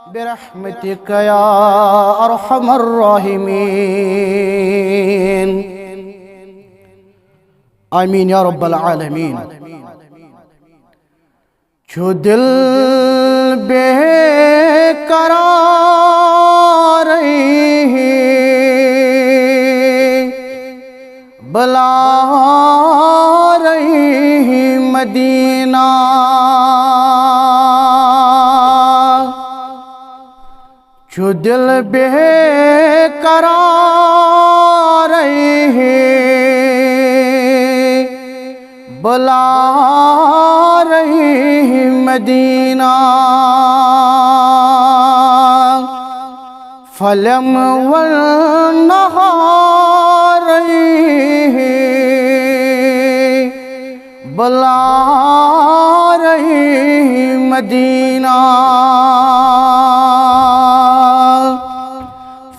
बिरहमतिक या अरहमर राहिमीन। आमीन या रब्बल आलमीन। जो दिल बेकरार बुला रही मदीना, जो दिल बेकरार बुला रही मदीना। फलम वल नहार बुला रही मदीना।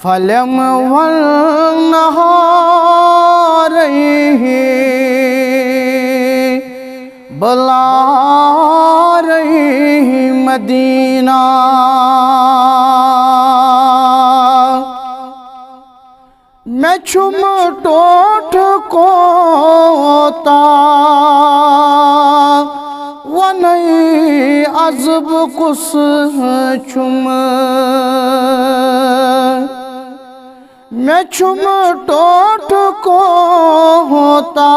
फलम वल नहार बुला रही मदीना। मैं छुम टोठ कोता व नहीं अज़ब कुस छुम। मैं छुम टोठ को होता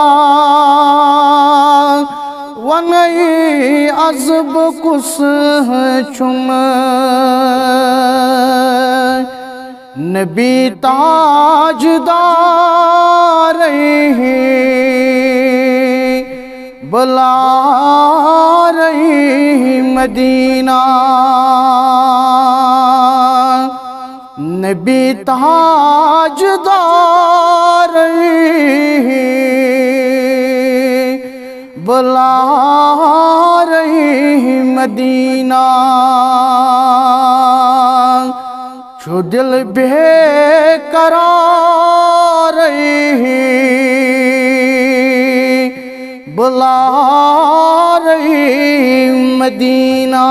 व नहीं अज़ब कुस छुम। नबी ताजदार बुला रही मदीना। नबी ताजदार बुला रही मदीना। जो दिल बेकरार बुला रही मदीना।